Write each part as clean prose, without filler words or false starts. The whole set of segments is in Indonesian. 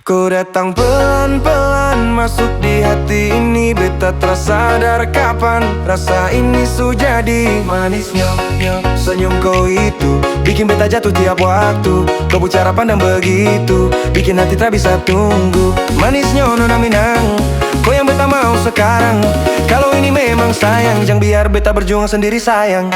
Kau datang pelan-pelan masuk di hati ini. Beta tersadar kapan rasa ini sujadi. Manisnya senyum kau itu bikin beta jatuh tiap waktu. Kau bicara pandang begitu bikin hati tak bisa tunggu. Manisnya nona minang, kau yang beta mau sekarang. Kalau ini memang sayang, jangan biar beta berjuang sendiri sayang.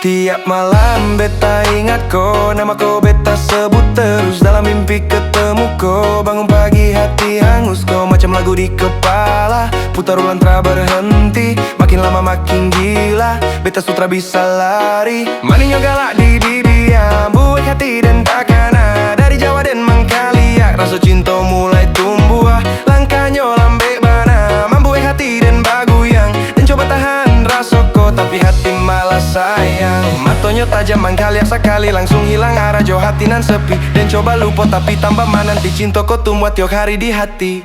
Tiap malam beta ingat kau, nama kau beta sebut terus. Dalam mimpi ketemu kau, bangun pagi hati hangus. Kau macam lagu di kepala, putar ulang tak berhenti. Makin lama makin gila, beta sutra bisa lari. Maninya galak di bibir, buat hati dan takana. Dari Jawa dan Mangkaliak, rasa cinta mulai tumbuh. Langkahnya lambe bana, mampu hati dan baguyang. Dan coba tahan rasa kau, tapi hati malah sayang. Matonya tajam Mangkaliak sekali, langsung hilang arah jauh hati nan sepi. Dan coba lupa tapi tambah mana nanti cinta kau tumbuh tiap hari di hati.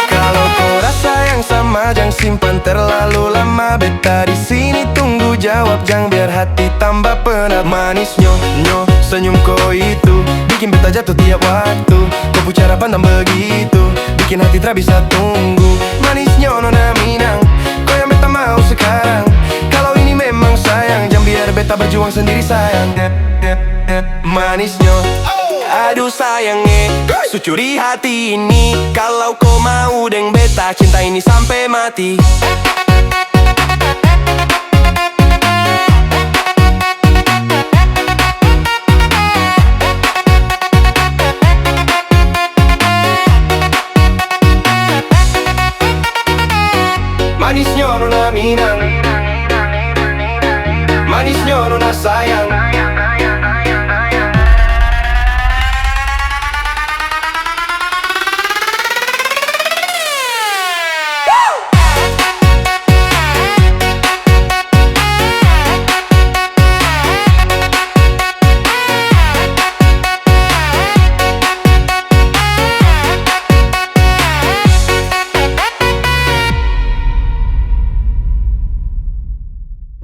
Kalau kau rasa yang sama jangan simpan terlalu lama. Beta di sini tunggu jawab, jangan biar hati tambah penat. Manisnya senyum kau itu bikin beta jatuh tiap waktu. Kau bicara pandang begitu bikin hati tak bisa tunggu. Manisnya nona minang, kau yang beta mau sekarang. Kalau ini memang sayang, jangan biar beta berjuang sendiri sayang. Manisnya aduh sayangnya, sucuri hati ini. Kalau kau mau deng beta, cinta ini sampai mati.